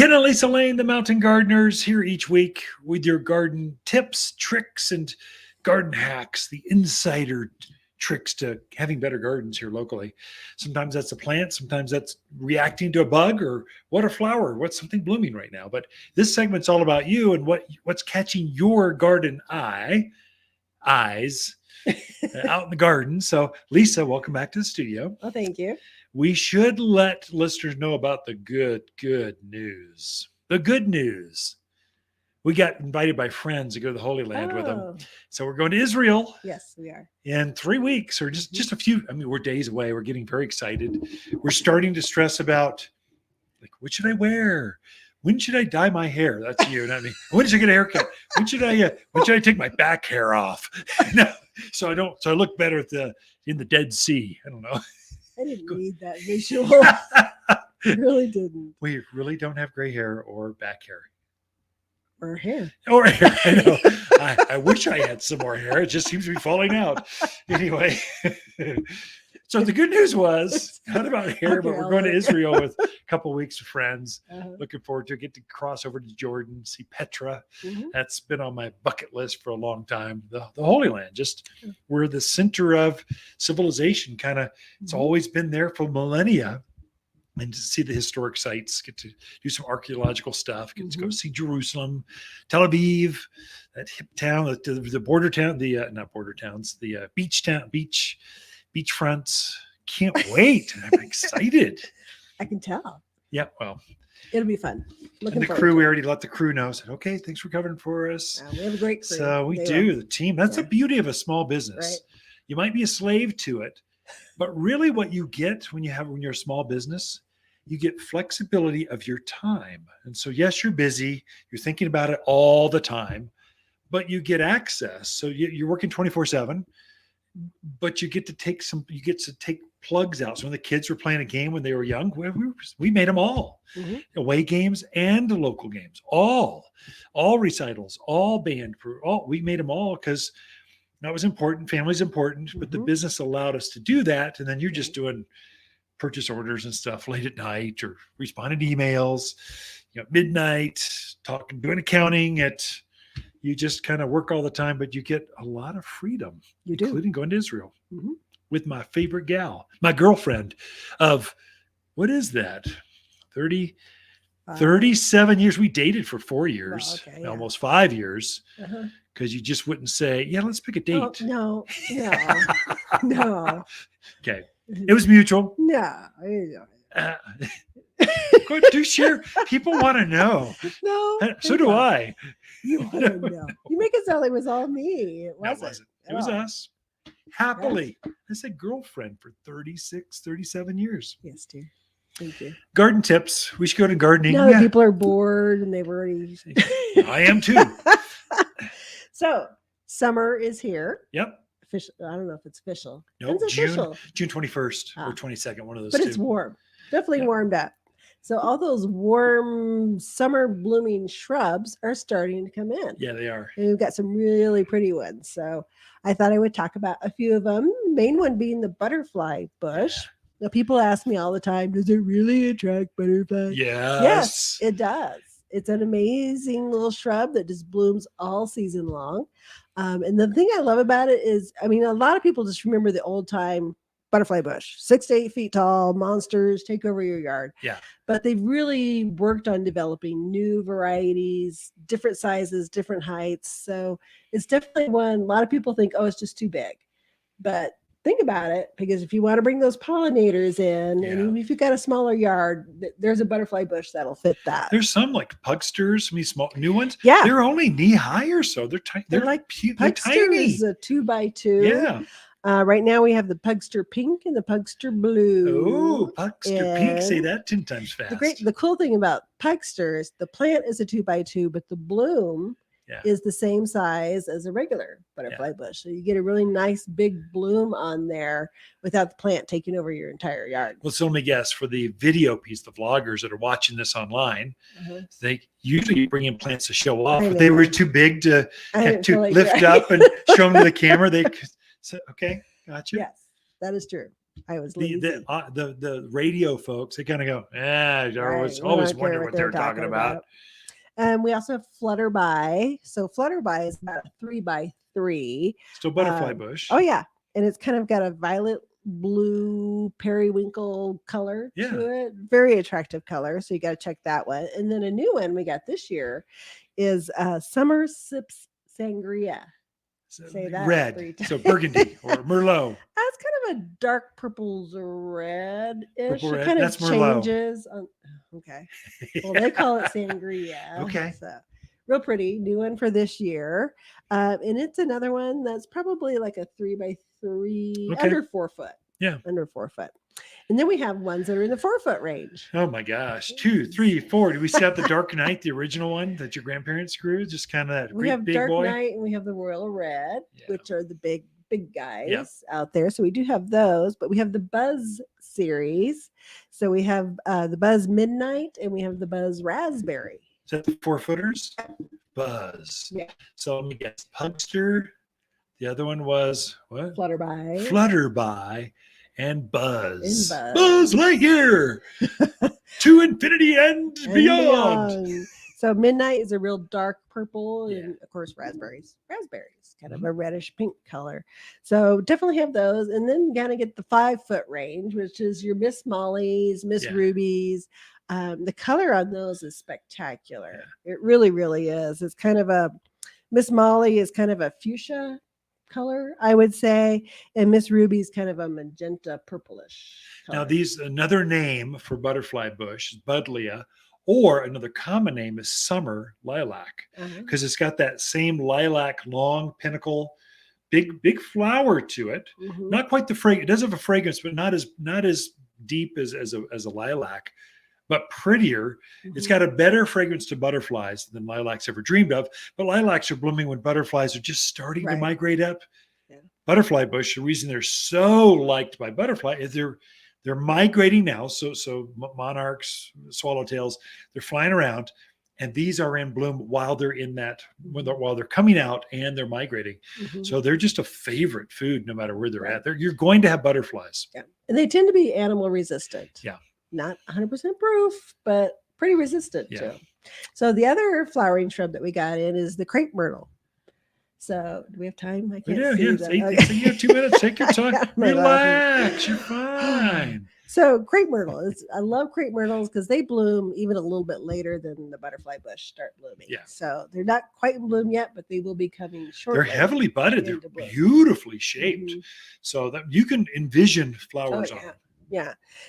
Ken and Lisa Lane, the Mountain Gardeners, here each week with your garden tips, tricks, and garden hacks, the insider tricks to having better gardens here locally. Sometimes that's a plant, sometimes that's reacting to a bug, or what a flower, what's something blooming right now. But this segment's all about you and what's catching your garden eyes out in the garden. So Lisa, welcome back to the studio. Oh, thank you. We should let listeners know about the good news. The good news. We got invited by friends to go to the Holy Land with them. So we're going to Israel. Yes, we are. In 3 weeks, or just a few. I mean, we're days away. We're getting very excited. We're starting to stress about, like, what should I wear? When should I dye my hair? That's you, not me. When should I get a haircut? When should I take my back hair off? No, so I look better in the Dead Sea. I don't know. I didn't need that visual. I really didn't. We really don't have gray hair or back hair. Or hair. Or hair. I know. I wish I had some more hair. It just seems to be falling out. Anyway. So the good news was, not about hair, but we're going to Israel with a couple of weeks of friends. Looking forward to get to cross over to Jordan, see Petra. That's been on my bucket list for a long time. The Holy Land, just we're the center of civilization. Kind of, it's always been there for millennia. And to see the historic sites, get to do some archaeological stuff, get to go see Jerusalem, Tel Aviv, that hip town, the border town, not border towns, the beach town, beach fronts. Can't wait. I'm excited. I can tell. Yeah, well. It'll be fun. And the crew, we already let the crew know. Said, okay, thanks for covering for us. We have a great crew. So we do. The team. That's the beauty of a small business. Right. You might be a slave to it, but really what you get when you're a small business, you get flexibility of your time. And so, yes, you're busy. You're thinking about it all the time, but you get access. So you're working 24/7, but you get to take plugs out. So when the kids were playing a game when they were young, we made them all. Away games and local games, all recitals, all band crew, we made them all because that was important. Family's important, but the business allowed us to do that. And then you're just doing purchase orders and stuff late at night, or responding to emails, midnight, doing accounting. You just kind of work all the time, but you get a lot of freedom, including going to Israel with my favorite gal, my girlfriend of, what is that? 37 years. We dated for 4 years, almost 5 years. Because you just wouldn't say, let's pick a date. No. Okay. It was mutual. No. Do share. People want to know. No. So do I. You want to know. You make it sound like it was all me. It wasn't. It was us. Happily. I said girlfriend for 37 years. Yes, dear. Thank you. Garden tips. We should go to gardening. No, people are bored and they've already. I am too. So summer is here. Yep. Official. I don't know if it's official. Nope. It's official. June 21st or 22nd, one of those but two. It's warm. Definitely warmed up. So all those warm summer blooming shrubs are starting to come in. Yeah, they are. And we've got some really pretty ones. So I thought I would talk about a few of them. The main one being the butterfly bush. Now people ask me all the time, does it really attract butterflies? Yes, it does. It's an amazing little shrub that just blooms all season long. And the thing I love about it is, a lot of people just remember the old time butterfly bush, 6 to 8 feet tall, monsters take over your yard. Yeah. But they've really worked on developing new varieties, different sizes, different heights. So it's definitely one, a lot of people think, it's just too big. But think about it, because if you want to bring those pollinators in, and even if you've got a smaller yard, there's a butterfly bush that'll fit that. There's some like Pugsters, small new ones. Yeah, they're only knee high or so. They're tiny. They're like they're tiny. Is a 2x2. Yeah. Right now we have the Pugster pink and the Pugster blue. Oh, Pugster pink! Say that 10 times fast. The cool thing about Pugster is the plant is a 2x2, but the bloom is the same size as a regular butterfly bush. So you get a really nice big bloom on there without the plant taking over your entire yard. Well, so let me guess, for the video piece, the vloggers that are watching this online, they usually bring in plants to show off, but they were too big to lift up and show them to the camera. So, okay, gotcha. Yes, that is true. I was lazy. The radio folks, they kind of go, I always wonder what they're talking about. We also have Flutterby. So Flutterby is about a 3x3. Still butterfly bush. Oh yeah, and it's kind of got a violet blue periwinkle color to it. Very attractive color. So you got to check that one. And then a new one we got this year is Summer Sips Sangria. Say that red, so burgundy or Merlot. That's kind of a dark purple red-ish. Purple red. It kind That's of Merlot. changes. Okay. Well, they call it Sangria. Okay. So real pretty, new one for this year. And it's another one that's probably like a 3x3, under 4 foot. Yeah. Under 4 foot. And then we have ones that are in the 4 foot range. Oh my gosh. 2, 3, 4. Do we see out the Dark Knight, the original one that your grandparents grew? Just kind of that we have big Dark boy. Knight and we have the Royal Red, which are the big guys out there. So we do have those, but we have the Buzz series. So we have the Buzz Midnight and we have the Buzz Raspberry. Is that the 4 footers? Buzz. Yeah. So let me guess. Pugster. The other one was what? Flutterby. Flutterby. And Buzz. Buzz Lightyear to infinity and beyond. So Midnight is a real dark purple, and of course raspberries, kind of a reddish pink color. So definitely have those, and then gotta get the 5 foot range, which is your Miss Molly's, Miss Ruby's. The color on those is spectacular. It really, really is. It's kind of a Miss Molly is kind of a fuchsia color, I would say, and Miss Ruby's kind of a magenta purplish color. Now these, another name for butterfly bush is Budlia, or another common name is summer lilac, because it's got that same lilac long pinnacle, big flower to it. Not quite the fragrance. It does have a fragrance, but not as deep as a lilac, but prettier. It's got a better fragrance to butterflies than lilacs ever dreamed of. But lilacs are blooming when butterflies are just starting to migrate up. Butterfly bush, the reason they're so liked by butterfly is they're migrating now. So monarchs, swallowtails, they're flying around, and these are in bloom while they're in that, while they're coming out and they're migrating. So they're just a favorite food no matter where they're at. You're going to have butterflies. And they tend to be animal resistant. Not 100% proof, but pretty resistant too. So the other flowering shrub that we got in is the Crape Myrtle. So do we have time? I can't see that. So you have 2 minutes. Take your time. Relax. You're fine. So Crepe Myrtle I love Crepe Myrtles because they bloom even a little bit later than the butterfly bush start blooming. So they're not quite in bloom yet, but they will be coming shortly. They're heavily budded. They're beautifully shaped, so that you can envision flowers on them.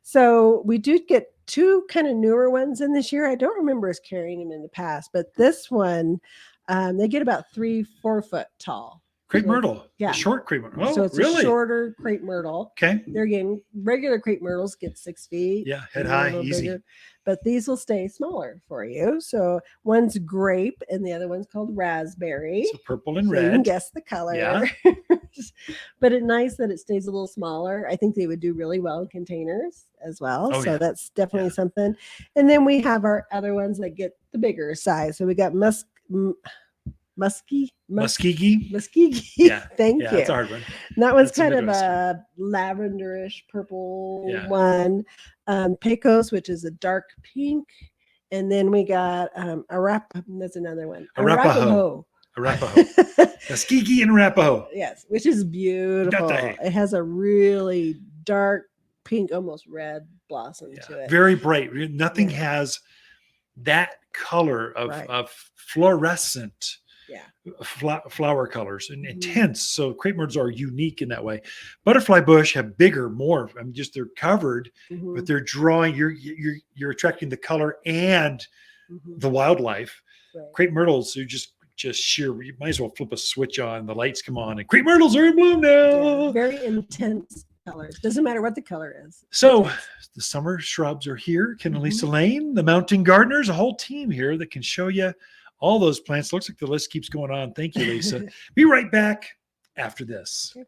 So we do get 2 kind of newer ones in this year. I don't remember us carrying them in the past, but this one, they get about 3-4 foot tall. Crepe Myrtle. The short Crepe Myrtle. Oh, so it's a shorter Crepe Myrtle. Okay. They're getting regular Crepe Myrtles get 6 feet. Head high, easy. Bigger, but these will stay smaller for you. So one's grape and the other one's called raspberry. So purple and red. You can guess the color. But it's nice that it stays a little smaller. I think they would do really well in containers as well. That's definitely something. And then we have our other ones that get the bigger size. So we got Muskogee. Thank you. That's a hard one. And that one's kind of a lavenderish purple one. Pecos, which is a dark pink. And then we got Arapaho. That's another one. Arapaho. Muskogee and Arapaho. Yes, which is beautiful. It has a really dark pink, almost red blossom to it. Very bright. Nothing has that color of fluorescent flower colors and intense. So crepe myrtles are unique in that way. Butterfly bush have bigger, more. I mean, just they're covered, but they're drawing. You're attracting the color and the wildlife. Crepe myrtles are just sheer. You might as well flip a switch on. The lights come on, and crepe myrtles are in bloom now. Very intense colors. Doesn't matter what the color is. So the summer shrubs are here. Ken and Lisa Lane, the mountain gardeners, a whole team here that can show you all those plants. Looks like the list keeps going on. Thank you, Lisa. Be right back after this. Okay.